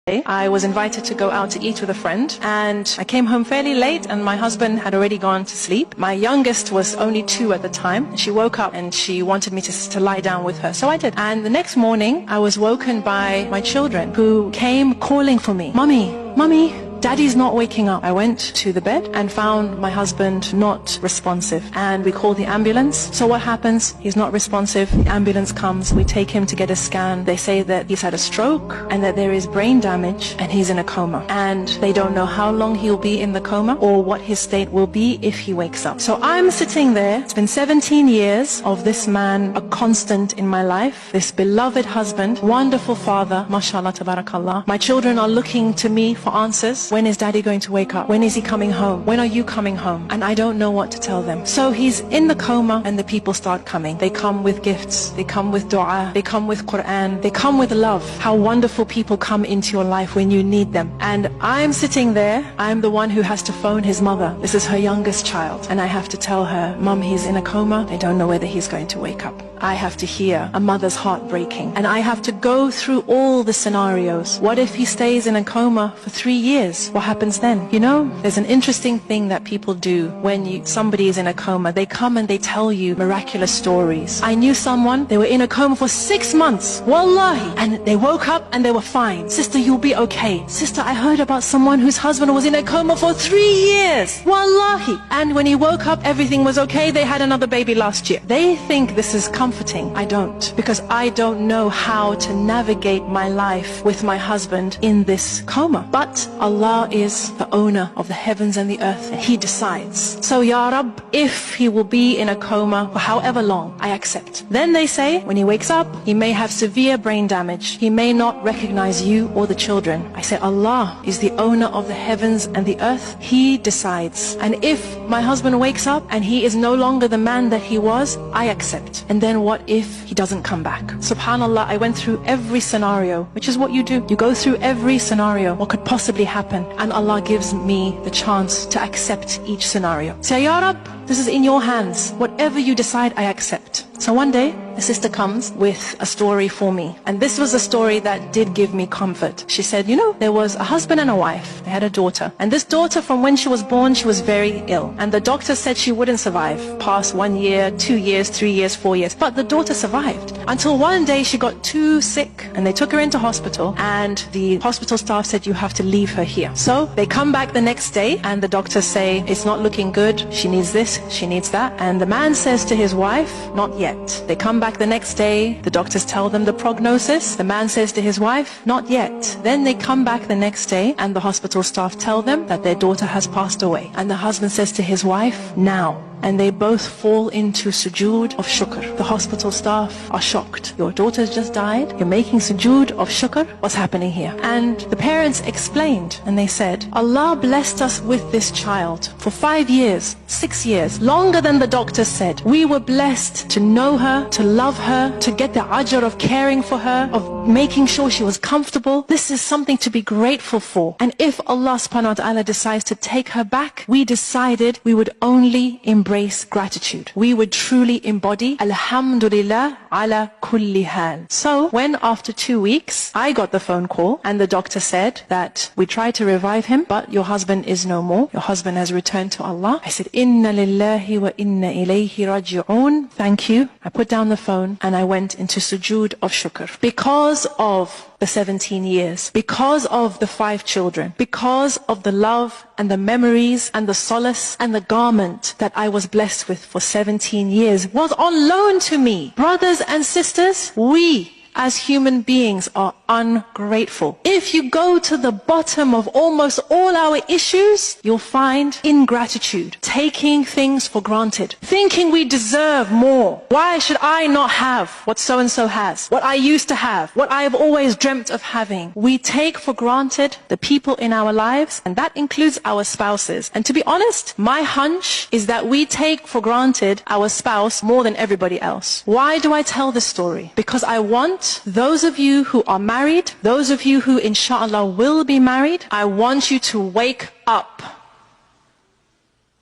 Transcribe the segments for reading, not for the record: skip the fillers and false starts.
I was invited to go out to eat with a friend, and I came home fairly late and my husband had already gone to sleep. My youngest was only 2 at the time. She woke up and she wanted me to lie down with her, so I did. And the next morning I was woken by my children who came calling for me. Mummy, Mummy, Daddy's not waking up. I went to the bed and found my husband not responsive, and we called the ambulance. So what happens? He's not responsive. The ambulance comes. We take him to get a scan. They say that he's had a stroke and that there is brain damage and he's in a coma. And they don't know how long he'll be in the coma or what his state will be if he wakes up. So I'm sitting there. It's been 17 years of this man, a constant in my life, this beloved husband, wonderful father, mashallah, tabarakallah. My children are looking to me for answers. When is Daddy going to wake up? When is he coming home? When are you coming home? And I don't know what to tell them. So he's in the coma and the people start coming. They come with gifts. They come with dua. They come with Quran. They come with love. How wonderful people come into your life when you need them. And I'm sitting there. I'm the one who has to phone his mother. This is her youngest child. And I have to tell her, Mum, he's in a coma. They don't know whether he's going to wake up. I have to hear a mother's heart breaking. And I have to go through all the scenarios. What if he stays in a coma for 3 years? What happens then? You know, there's an interesting thing that people do when somebody is in a coma. They come and they tell you miraculous stories. I knew someone, they were in a coma for 6 months. Wallahi. And they woke up and they were fine. Sister, you'll be okay. Sister, I heard about someone whose husband was in a coma for 3 years. Wallahi. And when he woke up, everything was okay. They had another baby last year. They think this is comforting. I don't. Because I don't know how to navigate my life with my husband in this coma. But Allah is the owner of the heavens and the earth, and He decides. So, Ya Rab, if he will be in a coma for however long, I accept. Then they say, when he wakes up, he may have severe brain damage. He may not recognize you or the children. I say, Allah is the owner of the heavens and the earth. He decides. And if my husband wakes up and he is no longer the man that he was, I accept. And then what if he doesn't come back? Subhanallah, I went through every scenario, which is what you do. You go through every scenario, what could possibly happen, and Allah gives me the chance to accept each scenario. Say, Ya Rab, this is in your hands. Whatever you decide, I accept. So one day, a sister comes with a story for me. And this was a story that did give me comfort. She said, you know, there was a husband and a wife. They had a daughter. And this daughter, from when she was born, she was very ill. And the doctor said she wouldn't survive past 1 year, 2 years, 3 years, 4 years. But the daughter survived. Until one day she got too sick and they took her into hospital. And the hospital staff said, you have to leave her here. So they come back the next day and the doctors say, it's not looking good. She needs this, she needs that. And the man says to his wife, not yet. They come back the next day, the doctors tell them the prognosis. The man says to his wife, not yet. Then they come back the next day and the hospital staff tell them that their daughter has passed away. And the husband says to his wife, now. And they both fall into sujood of shukr. The hospital staff are shocked. Your daughter's just died. You're making sujood of shukr. What's happening here? And the parents explained and they said, Allah blessed us with this child for 5 years, 6 years, longer than the doctor said. We were blessed to know her, to love her, to get the ajr of caring for her, of making sure she was comfortable. This is something to be grateful for. And if Allah subhanahu wa ta'ala decides to take her back, we decided we would only embrace gratitude. We would truly embody Alhamdulillah ala kulli hal. So when after 2 weeks I got the phone call and the doctor said that we tried to revive him, but your husband is no more. Your husband has returned to Allah. I said, Inna lillahi wa inna ilayhi raji'un. Thank you. I put down the phone and I went into sujood of shukr. Because of the 17 years, because of the 5 children, because of the love and the memories and the solace and the garment that I was blessed with for 17 years was on loan to me. Brothers and sisters, we as human beings are ungrateful. If you go to the bottom of almost all our issues, you'll find ingratitude, taking things for granted, thinking we deserve more. Why should I not have what so-and-so has, what I used to have, what I have always dreamt of having? We take for granted the people in our lives, and that includes our spouses. And to be honest, my hunch is that we take for granted our spouse more than everybody else. Why do I tell this story? Because I want those of you who are married, those of you who inshallah will be married, I want you to wake up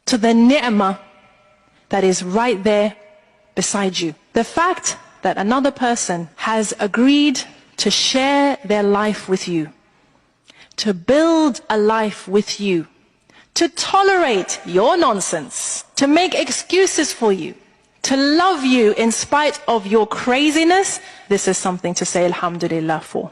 to the ni'mah that is right there beside you. The fact that another person has agreed to share their life with you to build a life with you, to tolerate your nonsense, to make excuses for you, to love you in spite of your craziness, this is something to say alhamdulillah for.